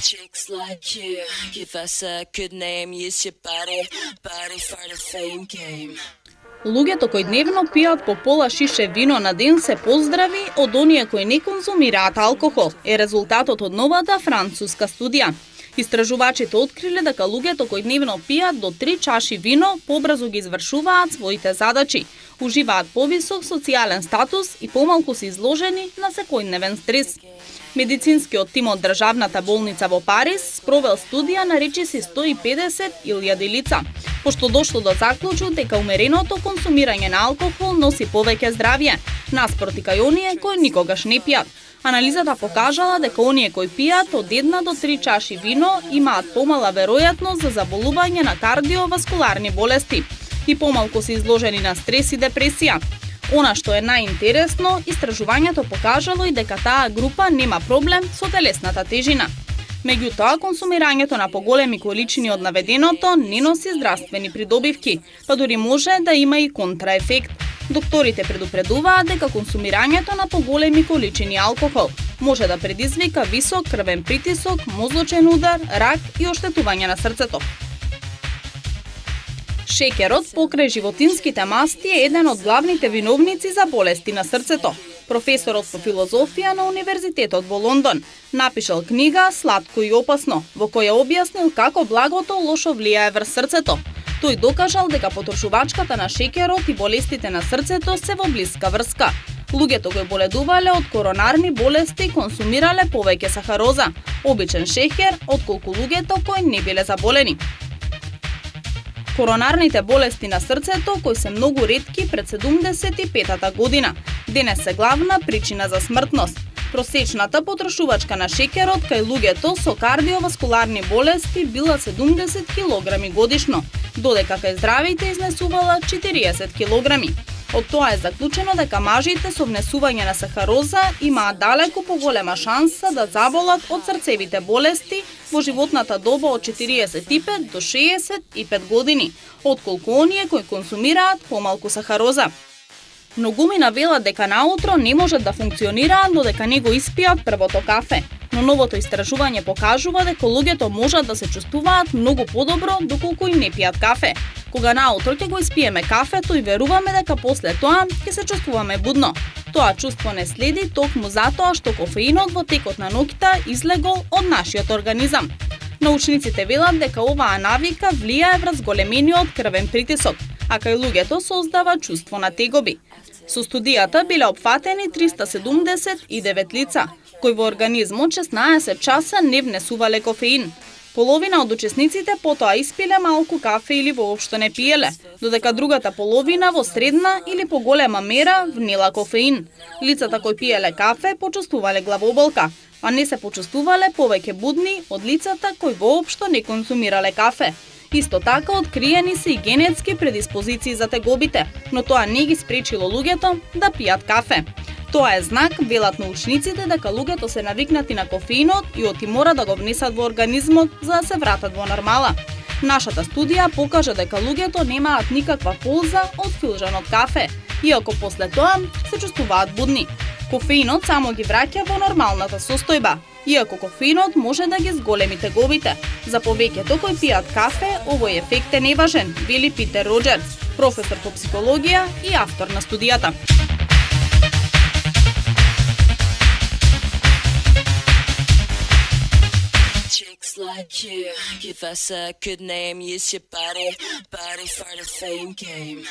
Chicks like you, give us a good name, use your body for the fame game. Луѓето кои дневно пијат по пола шише вино на ден се поздрави од оние кои не конзумираат алкохол, е резултатот од новата француска студија. Истражувачите откриле дека луѓето кои дневно пијат до 3 чаши вино побрзо ги извршуваат своите задачи, уживаат повисок социјален статус и помалку се изложени на секојдневен стрес. Медицинскиот тим од државната болница во Париз спровел студија на речиси 150.000 лица, пошто дошло до заклучок дека умереното консумирање на алкохол носи повеќе здравје, наспроти кај оние кои никогаш не пијат. Анализата покажала дека оние кои пијат од 1 до 3 чаши вино имаат помала веројатност за заболување на кардиоваскуларни болести и помалку се изложени на стрес и депресија. Она што е најинтересно, истражувањето покажало и дека таа група нема проблем со телесната тежина. Меѓутоа, консумирањето на поголеми количини од наведеното не носи здравствени придобивки, па дури може да има и контраефект. Докторите предупредуваат дека консумирањето на поголеми количини алкохол може да предизвика висок крвен притисок, мозочен удар, рак и оштетување на срцето. Шеќерот покрај животинските масти е еден од главните виновници за болести на срцето. Професорот по филозофија на Универзитетот во Лондон напишал книга "Сладко и опасно", во која објаснил како благото лошо влијае врз срцето. Тој докажал дека потрошувачката на шеќерот и болестите на срцето се во блиска врска. Луѓето кои боледувале од коронарни болести консумирале повеќе сахароза, обичен шеќер, отколку луѓето кои не биле заболени. Коронарните болести на срцето, кои се многу ретки пред 75-та година, денес се главна причина за смртност. Просечната потрошувачка на шеќерот кај луѓето со кардиоваскуларни болести била 70 кг годишно, додека кај здравите изнесувала 40 кг. Од тоа е заклучено дека мажите со внесување на сахароза имаат далеку поголема шанса да заболат од срцевите болести во животната доба од 45 до 65 години, отколку оние кои консумираат помалку сахароза. Многумина велат дека наутро не можат да функционираат додека не го испијат првото кафе, но новото истражување покажува дека луѓето можат да се чувствуваат многу подобро доколку и не пијат кафе. Кога наутро ќе го испиеме кафето и веруваме дека после тоа ќе се чувствуваме будно. Тоа чувство не следи токму затоа што кофеинот во текот на ноќта излегол од нашиот организам. Научниците велат дека оваа навика влијае врз големениот крвен притисок, а кај луѓето создава чувство на тегоби. Со студијата биле опфатени 379 лица, кои во организмот 16 часа не внесувале кофеин. Половина од учесниците потоа испиле малку кафе или воопшто не пиеле, додека другата половина во средна или поголема мера внела кофеин. Лицата кои пиеле кафе почувствувале главоболка, а не се почувствувале повеќе будни од лицата кои воопшто не консумирале кафе. Исто така откриени се и генетски предиспозиции за тегобите, но тоа не ги спречило луѓето да пијат кафе. Тоа е знак, велат научниците, дека луѓето се навикнати на кофеинот и оти мора да го внесат во организмот за да се вратат во нормала. Нашата студија покажа дека луѓето немаат никаква полза од филжанот кафе, иако после тоа се чувствуваат будни. Кофеинот само ги враќа во нормалната состојба, иако кофеинот може да ги зголеми тегобите. За повеќето кои пијат кафе, овој ефект е неважен, вели Питер Роџерс, професор по психологија и автор на студијата. Chicks like you, give us a good name, use your body for the fame game.